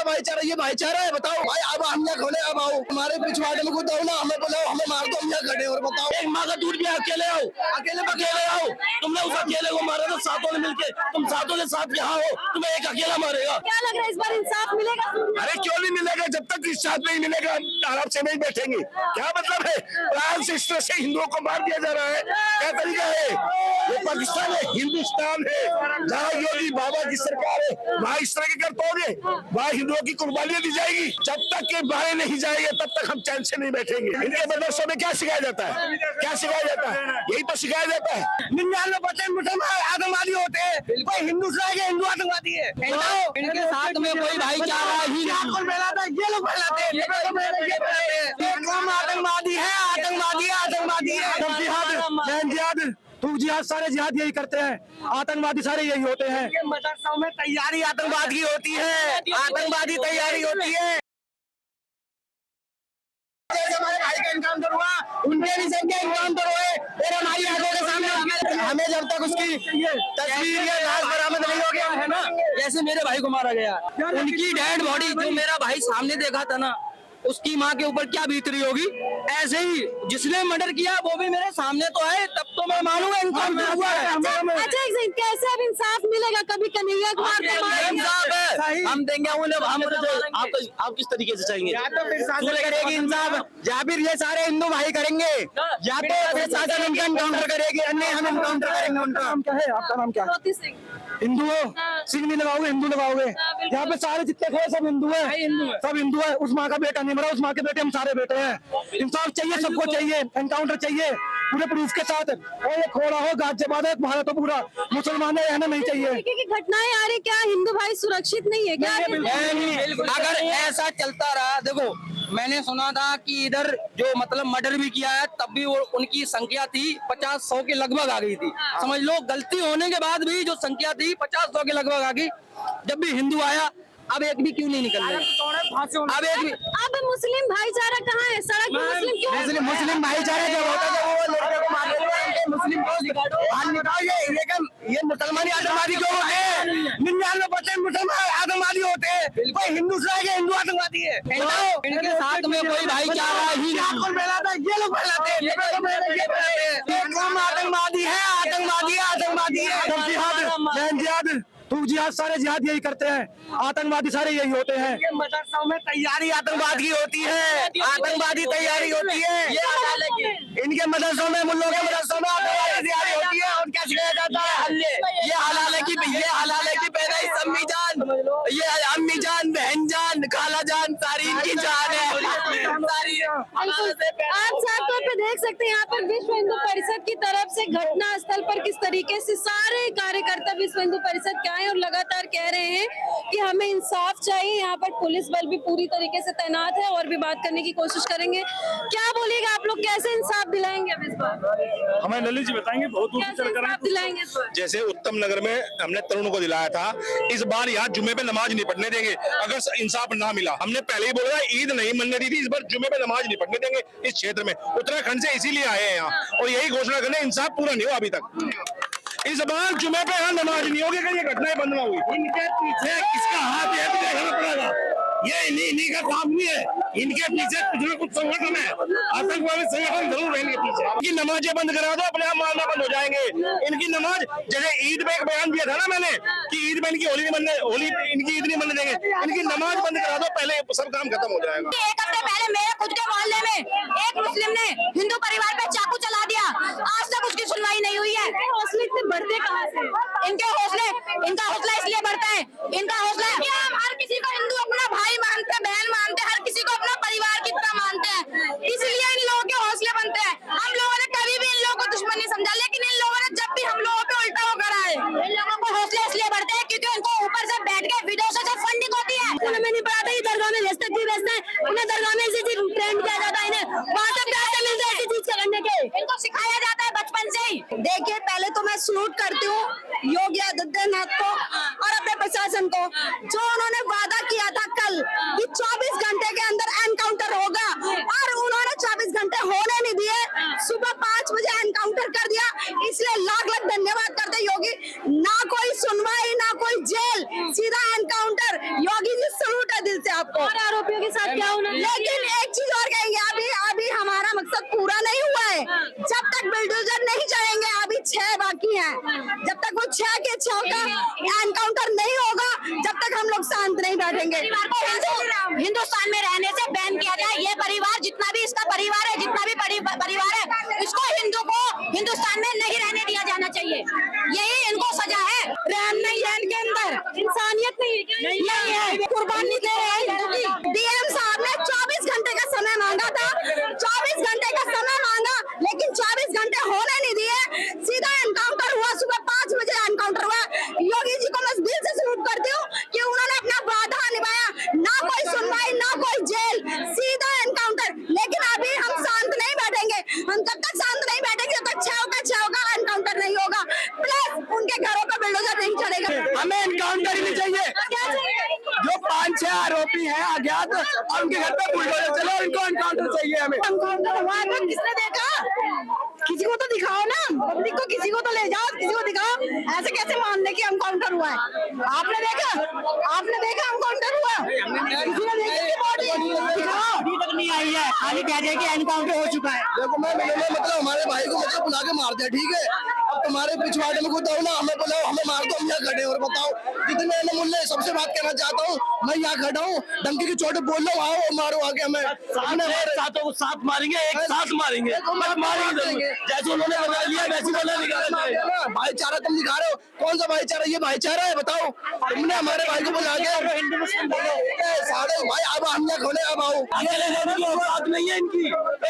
भाईचारा, ये भाईचारा है? बताओ भाई, अब हम यहाँ खड़े, अब आओ हमारे पिछवाड़े में कूद ना, हमें बुलाओ, हमें मार दो, हम यहाँ खड़े। और बताओ, एक माँ का दूध भी अकेले आओ, अकेले आओ। तुमने उस अकेले को मारा था, सातों ने मिलके, तुम सातों के साथ यहाँ हो, तुम्हें एक अकेला मारेगा। क्या लग रहा है इस बार इंसाफ मिलेगा? अरे क्यों नहीं मिलेगा? जब तक इंसाफ नहीं मिलेगा आराम से नहीं बैठेंगे। क्या मतलब है? प्राण से इस तरह से हिंदुओं को मार दिया जा रहा है, क्या तरीका है? ये पाकिस्तान है, हिंदुस्तान है, जहाँ योगी बाबा की सरकार है, वहाँ इस तरह के करते होंगे, वहाँ हिंदुओं की कुर्बानियां दी जाएगी। जब तक के बाहर नहीं जाएंगे तब तक हम चैन से नहीं बैठेंगे। इनके मदरसों में क्या सिखाया जाता है? क्या सिखाया जाता है? यही तो सिखाया जाता है। 99% मुसलमान आतंकवादी होते हैं, कोई हिंदू से हिंदू आतंकवादी है। इनके साथ में कोई भाईचारा ही कौन फैलाता है? ये लोग फैलाते हैं। कौन आतंकवादी है? आतंकवादी है। जिहाद, तू जिहाद, सारे जिहाद यही करते हैं, आतंकवादी सारे यही होते हैं। मदरसों में तैयारी आतंकवाद की होती है, आतंकवादी तैयारी होती है। हमारे भाई का एनकाउंटर हुआ, उनके भी सबके एनकाउंटर हुए, और हमारी आंखों के सामने हमें जब तक उसकी तस्वीर या लाश बरामद नहीं हो गया है ना, जैसे मेरे भाई को मारा गया, उनकी डेड बॉडी जो मेरा भाई सामने देखा था ना, उसकी माँ के ऊपर क्या बीत रही होगी, ऐसे ही जिसने मर्डर किया वो भी मेरे सामने तो है, तब तो मैं मानूंगा एनकाउंटर हुआ है। अच्छा एक सेकंड, कैसे अब इंसाफ मिलेगा? कभी कन्हैया कुमार को मारेंगे, हम देंगे उन्हें, आप किस तरीके से चाहेंगे? करेगी इंसाफ, या फिर ये सारे हिंदू भाई करेंगे, या तो प्रशासन उनका एनकाउंटर करेगी, अन्य हम एनकाउंटर करेंगे। उनका नाम क्या है? आपका नाम क्या है? ज्योति सिंह। हिंदू हो, सिंह नहीं लगाओगे, हिंदू लगाओगे। यहाँ पे सारे जितने खड़े सब हिंदू है, सब हिंदू है। उस माँ का बेटा नहीं मरा, उस माँ के बेटे हम सारे बेटे हैं। इंसाफ चाहिए, सबको चाहिए, एनकाउंटर चाहिए पूरे प्रूफ के साथ। और ये खोड़ा हो, गाजियाबाद है, भारत तो पूरा मुसलमान है, रहना नहीं चाहिए। की घटनाएं आ रही, क्या हिंदू भाई सुरक्षित नहीं है क्या? अगर ऐसा चलता रहा, देखो मैंने सुना था कि इधर जो मतलब मर्डर भी किया है, तब भी वो उनकी संख्या थी 50-100 के लगभग आ गई थी। समझ लो गलती होने के बाद भी जो संख्या थी 50-100 के लगभग आ गई। जब भी हिंदू आया, अब एक भी क्यों नहीं निकल रहे? अब एक भी, अब मुस्लिम भाईचारा कहाँ है? सड़क पे मुस्लिम क्यों? मुस्लिम भाईचारा जब होता है वो लड़के को मार देते हैं, मुस्लिम को ये मुसलमानी आतंकवादी क्यों होते हैं? 99% मुसलमान आतंकवादी होते हैं, कोई हिंदू से हिंदू आतंकवादी है। इनके साथ में कोई भाईचारा ही कौन फैलाता है? ये लोग फैलाते हैं। कौन आतंकवादी है? आतंकवादी है। जिहाद, तू जिहाद, सारे जिहाद यही करते हैं, आतंकवादी सारे यही होते हैं। मदरसों में तैयारी आतंकवाद की होती है, आतंकवादी तैयारी होती है। इनके मदरसों में, मुल्लों के मदरसों में आतंकवादी तैयारी होती है। और क्या सिखाया जाता है? ये हलाल है की पैदाइश अम्मी जान, ये अम्मी जान, बहन जान, खाला जान, सारी इनकी जान है। आप साफ तौर पे देख सकते हैं यहाँ पर विश्व हिंदू परिषद की तरफ से घटना स्थल पर किस तरीके से सारे कार्यकर्ता विश्व हिंदू परिषद के आए और लगातार कह रहे हैं कि हमें इंसाफ चाहिए। यहाँ पर पुलिस बल भी पूरी तरीके से तैनात है और भी बात करने की कोशिश करेंगे। क्या बोलिएगा आप लोग, कैसे इंसाफ दिलाएंगे अब इस बार? हमें ललित जी बताएंगे, बहुत कैसे इंसाफ दिलाएंगे इस बार? जैसे उत्तम नगर में हमने तरुण को दिलाया था, इस बार यहाँ जुम्मे पे नमाज नहीं पढ़ने देंगे अगर इंसाफ ना मिला। हमने पहले ही बोला ईद नहीं मनने दी थी, इस बार जुम्मे पे नमाज नहीं पढ़ने देंगे इस क्षेत्र में। उत्तराखंड से इसीलिए आए हैं यहाँ और यही घोषणा करने, इंसाफ पूरा नहीं हुआ अभी तक। इस बार जुम्मे पे यहाँ नमाज नहीं होगी अगर ये घटनाएं बंद ना हुई। इनके पीछे किसका हाथ है देखना पड़ेगा, ये इन्हीं का काम नहीं है, इनके पीछे कुछ न कुछ संगठन है, आतंकवादी संगठन जरूर है इनके पीछे। इनकी नमाजें बंद करा दो, अपने आप मारना बंद हो जाएंगे। इनकी नमाज, जैसे ईद में एक बयान दिया था ना मैंने कि ईद में इनकी होली इनकी ईद नहीं बनने देंगे, इनकी नमाज बंद करा दो, पहले सब काम खत्म हो जाएगा। एक हफ्ते पहले मेरे खुद के मोहल्ले में एक मुस्लिम ने हिंदू परिवार पे चाकू चला दिया, आज तक उसकी सुनवाई नहीं हुई है। हौसले इतने बढ़ते कहाँ से? इनका हौसला इसलिए बढ़ता है, इनका हौसला हर किसी को हिंदू अपना भाई मानते, बहन मानते, हर किसी को अपना परिवार की तरह मानते हैं, इसलिए इन लोगों के हौसले बनते हैं। हम लोगों ने कभी भी इन लोगों को दुश्मन नहीं समझा, लेकिन इन लोगों ने जब भी हम लोगों पे उल्टा वो करा है। इन लोगों को हौसले इसलिए बढ़ते हैं क्योंकि उनको ऊपर से बैठ के विदेशों से फंडिंग होती है। हमें नहीं पता था दरगाह में भेजते हैं, उन्हें दरगाह में इसी चीज ट्रेंड किया जाता है, इन्हें वहाँ से पैसे मिलते हैं इसी चीज करने के, इनको सिखाया जाता है बचपन से ही। देखिए, पहले तो मैं सलूट करती हूँ योगी आदित्यनाथ को और अपने प्रशासन को, जो उन्होंने वादा किया था कल कि 24 घंटे के अंदर एनकाउंटर होगा, और उन्होंने 24 घंटे होने नहीं दिए, सुबह 5 बजे एनकाउंटर कर दिया। इसलिए लाख लाख धन्यवाद करते योगी। ना कोई सुनवाई, ना कोई जेल, सीधा एनकाउंटर। योगी जी सलूट है दिल बैठेंगे। परिवार को हिंदुस्तान में रहने से बैन किया जाए। ये परिवार जितना भी इसका परिवार है, जितना भी परिवार है, इसको हिंदू को हिंदुस्तान में नहीं रहने दिया जाना चाहिए। यही इनको सजा है। रहम नहीं है इनके अंदर, इंसानियत नहीं है। कुर्बानी दे रहे हैं हिंदू की। डीएम साहब ने 24 घंटे का समय मांगा था, 24 घंटे का समय मांगा, लेकिन 24 घंटे होने नहीं दिए। सीधा एनकाउंटर हुआ, सुबह 5 बजे एनकाउंटर हुआ। योगी जी को मैं दिल से सल्यूट करती हूँ कि उन्होंने अपना वादा निभाया, ना कोई सुनवाई, ना कोई जेल, सीधा एनकाउंटर। लेकिन अभी हम शांत नहीं बैठेंगे, हम जब तक शांत नहीं बैठेंगे जब तक छह का एनकाउंटर नहीं होगा, प्लस उनके घरों पर बिल्डोजर नहीं चलेगा। हमें एनकाउंटर ही नहीं चाहिए। जो 5-6 आरोपी हैं अज्ञात, उनके घर पे बुलडोजर चलो, उनको एनकाउंटर चाहिए। हमें एनकाउंटर हुआ है तो किसने देखा? किसी को तो दिखाओ ना, पब्लिक को किसी को तो ले जाओ, किसी को दिखाओ। ऐसे कैसे मान ले कि एनकाउंटर हुआ है? आपने देखा एनकाउंटर हुआ? किसी ने देखी बॉडी? दिखाओ। अभी तक नहीं आई है, खाली कह दिया कि एनकाउंटर हो चुका है। देखो मैं मतलब हमारे भाई को मतलब बुला के मार दिया, ठीक है। अब तुम्हारे पिछवाड़े में कोई ना, हमें बुलाओ, हमें मार दो, हम यहाँ खड़े। और बताओ जितने मुल्ले, सबसे बात कहना चाहता हूँ, मैं यहाँ खड़ा हूँ, डंकी की चोट बोल लो, आओ मारो आगे हमें। सातों को साथ मारेंगे, एक साथ मारेंगे, मारेंगे जैसे उन्होंने बना लिया वैसे बोला निकाला। भाईचारा तुम दिखा रहे हो, कौन सा भाईचारा? ये भाईचारा है? बताओ, तुमने हमारे भाई को बुला के सारे भाई अब हम यहाँ खड़े, अब आओ। अकेले रहने की औकात नहीं है इनकी,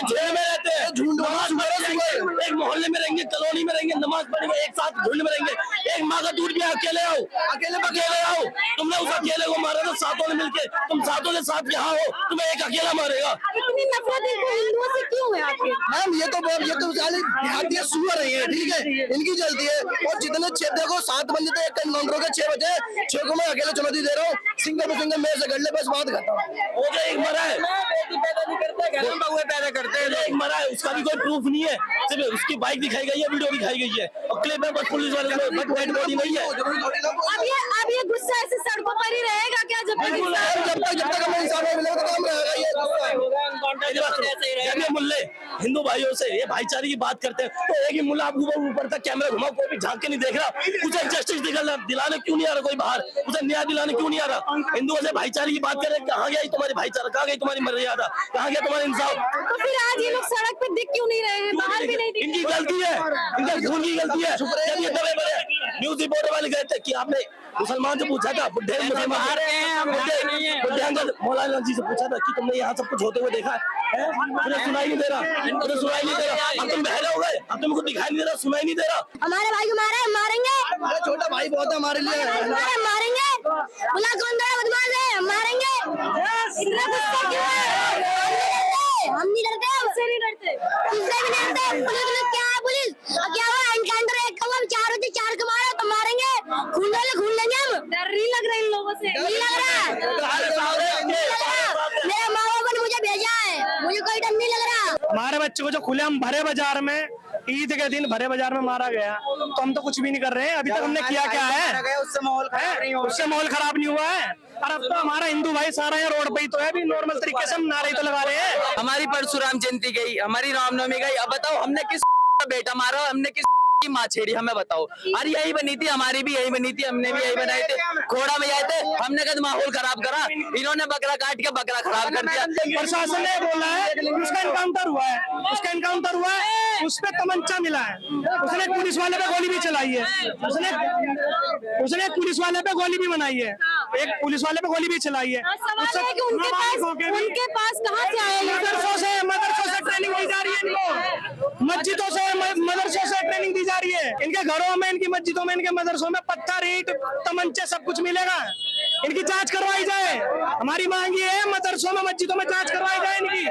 जेल में रहते हैं, एक मोहल्ले में रहेंगे, कॉलोनी में रहेंगे, नमाज पढ़ेंगे, एक साथ झुंड में रहेंगे। एक माँ का दूध भी अकेले आओ, अकेले आओ। तुमने उस अकेले को मारा था सातों ने मिलके, तुम सातों के साथ यहाँ हो, तुम्हें एक अकेला मारेगा। इतनी नफरत इनको हिंदुओं से क्यों है आपकी? मैम ये तो देहाती सुअर रही है, ठीक है, इनकी जल्दी है। और जितने 6 देखो 7 बंदे थे, एक एनकाउंटर के 6 बजे, 6 को मैं अकेले चुनौती दे रहा हूँ। सिंगल टू सिंगल मेरे से कर ले, बस बात खत्म। वो जो एक मरा है, पैदा नहीं करते, गलत बहुए पैदा करते हैं। जो एक मरा है उसका भी कोई प्रूफ नहीं है, सिर्फ उसकी बाइक दिखाई गई है, वीडियो दिखाई गई है, और क्लिप में बस पुलिस वाले डेड बॉडी नहीं है। अब ये गुस्सा ऐसे सड़कों पर ही रहेगा क्या? जब तक हमें इंसान नहीं मिलेगा तो काम रहेगा ये। जब ये मुल्ले हिंदू भाइयों से ये भाईचारे की बात करते हैं, तो एक ही मुल्ला आप ऊपर तक कैमरा घुमाओ, कोई भी झांक के नहीं देख रहा, उसे जस्टिस दिलाने क्यों नहीं आ रहा कोई बाहर, उसे न्याय दिलाने क्यों नहीं आ रहा? हिंदुओं से भाईचारे की बात करें, कहाँ गया तुम्हारी भाईचारा, कहाँ गई तुम्हारी मर्यादा, कहाँ गया तुम्हारा इंसाफ? तो फिर आज ये लोग सड़क पे दिख क्यों नहीं रहे हैं, बाहर भी नहीं दिख? इनकी गलती है, इनका खून की गलती है। जब ये दबे बड़े न्यूज रिपोर्टर वाले गए थे कि आपने मुसलमान से पूछा था, बुढ़े मौलाना जी से पूछा था कि तुमने यहाँ सब कुछ होते हुए देखा है? मुझे सुनाई नहीं दे रहा, मुझे सुनाई नहीं दे रहा। अब तुम बहरे हो गए, अब तुमको दिखाई नहीं दे रहा, सुनाई नहीं दे रहा। हमारे भाई को मारा है, मारेंगे। हमारा छोटा भाई बहुत है हमारे लिए। मारेंगे, बुला कौन दड़ा बदमाश है, मारेंगे। इतना गुस्सा क्यों है? हम नहीं डरते, उससे नहीं डरते, उससे भी नहीं डरते। पुलिस में क्या है? पुलिस क्या हुआ? एनकाउंटर एक का हुआ, 4 होते 4 को मारा तो मारेंगे, खून लेंगे हम। डर नहीं लग रहा इन लोगों से? नहीं लग रहा, मेरे माँ बाप ने मुझे भेजा है, मुझे कोई डर नहीं लग रहा। हमारे बच्चे को जो खुलेआम भरे बाजार में ईद के दिन भरे बाजार में मारा गया, तो हम तो कुछ भी नहीं कर रहे हैं। अभी तक हमने किया क्या है? उससे माहौल खराब नहीं हुआ है। और अब तो हमारा हिंदू भाई सारा यहाँ रोड पे ही तो है, अभी नॉर्मल तरीके से हम नारे तो लगा रहे हैं। हमारी परशुराम जयंती गई, हमारी रामनवमी गई। अब बताओ हमने किस बेटा मारा, हमने किस की माँ छेड़ी, हमें बताओ। अरे यही बनी थी, हमारी भी यही बनी थी, हमने भी यही बनाए थे, घोड़ा में आए थे, हमने कद माहौल खराब करा, इन्होंने बकरा काट के बकरा खराब कर दिया। प्रशासन ने बोला है उसका एनकाउंटर हुआ है, उसका एनकाउंटर हुआ है, उस पे तमंचा मिला है, उसने पुलिस वाले पे गोली भी चलाई है, उसने पुलिस वाले पे गोली भी बनाई है, एक पुलिस वाले पे गोली भी चलाई है। सवाल है कि उनके पास कहाँ से आया? मदरसों से ट्रेनिंग दी जा रही है इनको, मस्जिदों से मदरसों से ट्रेनिंग दी जा रही है। इनके घरों में, इनकी मस्जिदों में, इनके मदरसों में पत्थर, ईंट, तमंचे सब कुछ मिलेगा। इनकी जांच करवाई जाए, हमारी मांग ये है, मदरसों में, मस्जिदों में जांच करवाई जाए इनकी।